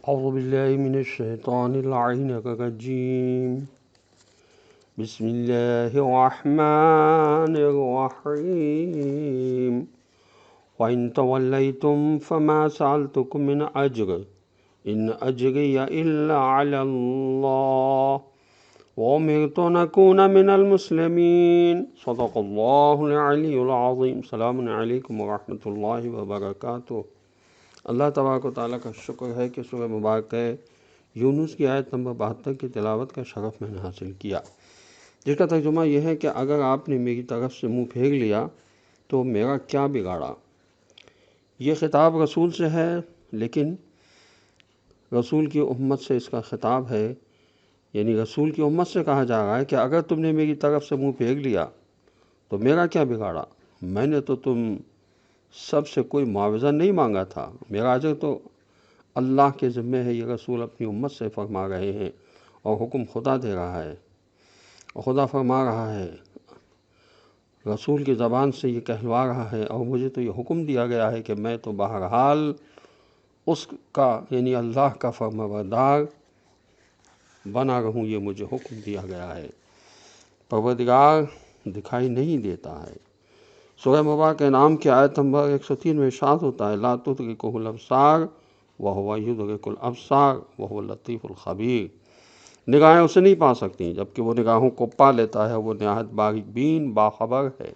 أعوذ بالله من الشيطان اللعين الرجيم بسم الله الرحمن الرحيم وإن توليتم فما سألتكم من أجر إن أجري إلا على الله وأمرت أن أكون من المسلمين صدق الله العلي العظيم السلام علیکم ورحمۃ اللہ وبرکاتہ۔ اللہ تبارک و تعالیٰ کا شکر ہے کہ سورہ مبارک یونس کی آیت نمبر 72 کی تلاوت کا شرف میں نے حاصل کیا، جس کا ترجمہ یہ ہے کہ اگر آپ نے میری طرف سے منہ پھیر لیا تو میرا کیا بگاڑا۔ یہ خطاب رسول سے ہے، لیکن رسول کی امت سے اس کا خطاب ہے، یعنی رسول کی امت سے کہا جا رہا ہے کہ اگر تم نے میری طرف سے منہ پھیر لیا تو میرا کیا بگاڑا۔ میں نے تو تم سب سے کوئی معاوضہ نہیں مانگا تھا، میرا اجر تو اللہ کے ذمہ ہے۔ یہ رسول اپنی امت سے فرما رہے ہیں اور حکم خدا دے رہا ہے، اور خدا فرما رہا ہے، رسول کی زبان سے یہ کہلوا رہا ہے، اور مجھے تو یہ حکم دیا گیا ہے کہ میں تو بہرحال اس کا یعنی اللہ کا فرمانبردار بنا رہوں، یہ مجھے حکم دیا گیا ہے۔ پروردگار دکھائی نہیں دیتا ہے۔ سورہ مبارک انعام کی آیت نمبر 103 میں ارشاد ہوتا ہے لا تدرکہ الابصار وہو یدرک الابصار وہو اللطیف الخبیر۔ نگاہیں اسے نہیں پا سکتی جبکہ وہ نگاہوں کو پا لیتا ہے، وہ نہایت باریک بین باخبر ہے۔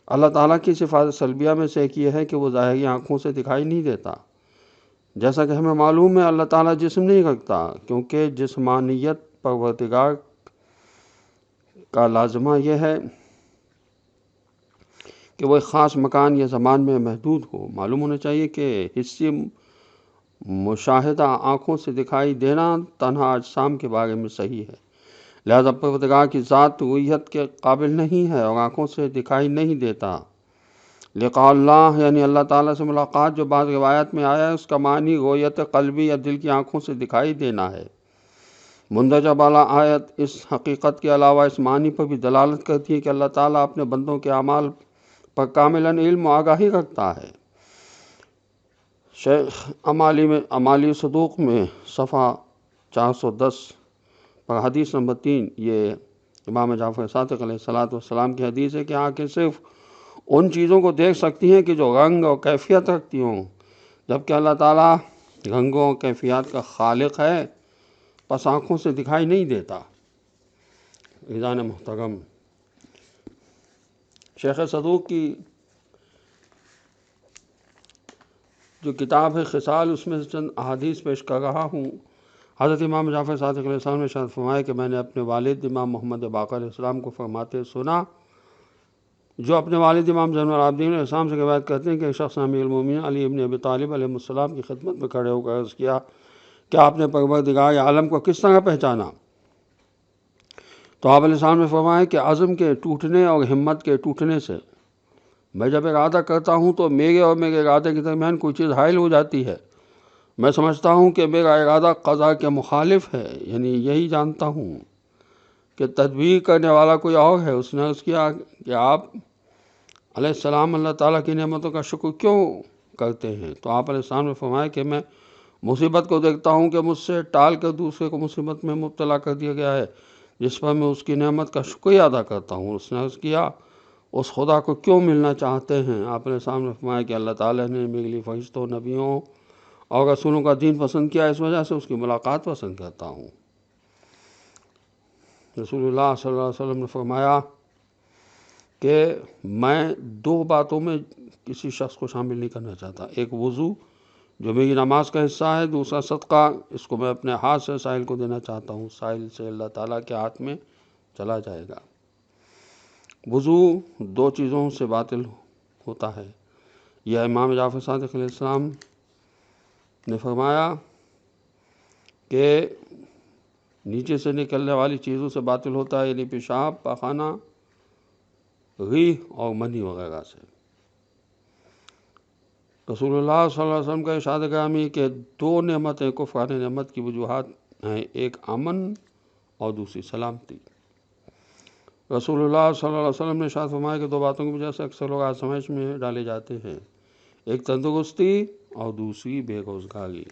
اللہ تعالیٰ کی صفات سلبیہ میں سے ایک یہ ہے کہ وہ ظاہری آنکھوں سے دکھائی نہیں دیتا۔ جیسا کہ ہمیں معلوم ہے اللہ تعالیٰ جسم نہیں رکھتا، کیونکہ جسمانیت پروردگار کا لازمہ یہ ہے کہ وہ ایک خاص مکان یا زمان میں محدود ہو۔ معلوم ہونا چاہیے کہ حسی مشاہدہ آنکھوں سے دکھائی دینا تنہا اجسام کے بارے میں صحیح ہے، لہذا پروردگار کی ذات رؤیت کے قابل نہیں ہے اور آنکھوں سے دکھائی نہیں دیتا۔ لقاء اللہ یعنی اللہ تعالیٰ سے ملاقات جو بعض روایت میں آیا ہے، اس کا معنی رؤیت قلبی یا دل کی آنکھوں سے دکھائی دینا ہے۔ مندرجہ بالا آیت اس حقیقت کے علاوہ اس معنی پر بھی دلالت کرتی ہے کہ اللہ تعالیٰ اپنے بندوں کے اعمال پر کاملاً علم و آگاہی رکھتا ہے۔ شیخ امالی صدوق میں صفحہ 410 پر حدیث نمبر 3، یہ امام جعفر صادق علیہ السلام کی حدیث ہے کہ آنکھیں صرف ان چیزوں کو دیکھ سکتی ہیں کہ جو رنگ اور کیفیت رکھتی ہوں، جبکہ اللہ تعالیٰ رنگوں اور کیفیات کا خالق ہے، پس آنکھوں سے دکھائی نہیں دیتا۔ عزیزان محترم، شیخ صدوق کی جو کتاب ہے خصال، اس میں سے چند احادیث پیش کر رہا ہوں۔ حضرت امام جعفر صادق علیہ السلام نے ارشاد فرمایا کہ میں نے اپنے والد امام محمد باقر علیہ السلام کو فرماتے سنا، جو اپنے والد امام زین العابدین علیہ السلام سے روایت کرتے ہیں کہ ایک شخص امیر المومنین علی ابن ابی طالب علیہ السلام کی خدمت میں کھڑے ہو کر عرض کیا کہ آپ نے پروردگار عالم کو کس طرح پہچانا؟ تو آپ علیہ السلام نے فرمایا کہ عزم کے ٹوٹنے اور ہمت کے ٹوٹنے سے۔ میں جب ارادہ کرتا ہوں تو میرے اور میرے ارادے کے درمیان کوئی چیز حائل ہو جاتی ہے، میں سمجھتا ہوں کہ میرا ارادہ قضا کے مخالف ہے، یعنی یہی جانتا ہوں کہ تدبیر کرنے والا کوئی اور ہے۔ اس نے عرض کیا کہ آپ علیہ السلام اللہ تعالیٰ کی نعمتوں کا شکر کیوں کرتے ہیں؟ تو آپ علیہ السلام نے فرمایا کہ میں مصیبت کو دیکھتا ہوں کہ مجھ سے ٹال کر دوسرے کو مصیبت میں مبتلا کر دیا گیا ہے، جس پر میں اس کی نعمت کا شکریہ ادا کرتا ہوں۔ اس نے عرض کیا اس خدا کو کیوں ملنا چاہتے ہیں؟ آپ علیہ السلام نے فرمایا کہ اللہ تعالیٰ نے میرے لیے فرشتوں، نبیوں اور رسولوں کا دین پسند کیا، اس وجہ سے اس کی ملاقات پسند کرتا ہوں۔ رسول اللہ صلی اللہ علیہ وسلم نے فرمایا کہ میں دو باتوں میں کسی شخص کو شامل نہیں کرنا چاہتا، ایک وضو جو میری نماز کا حصہ ہے، دوسرا صدقہ، اس کو میں اپنے ہاتھ سے سائل کو دینا چاہتا ہوں، سائل سے اللہ تعالیٰ کے ہاتھ میں چلا جائے گا۔ وضو دو چیزوں سے باطل ہوتا ہے، یہ امام جعفر صادق علیہ السلام نے فرمایا کہ نیچے سے نکلنے والی چیزوں سے باطل ہوتا ہے، یعنی پیشاب، پاخانہ، ریح اور منی وغیرہ سے۔ رسول اللہ صلی اللہ علیہ وسلم کا ارشاد گرامی کہ دو نعمتیں کفران نعمت کی وجوہات ہیں، ایک امن اور دوسری سلامتی۔ رسول اللہ صلی اللہ علیہ وسلم نے ارشاد فرمایا کہ دو باتوں کی وجہ سے اکثر لوگ آزمائش میں ڈالے جاتے ہیں، ایک تندرستی اور دوسری بے روزگاری۔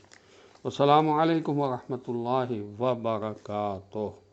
السلام علیکم ورحمۃ اللہ وبرکاتہ۔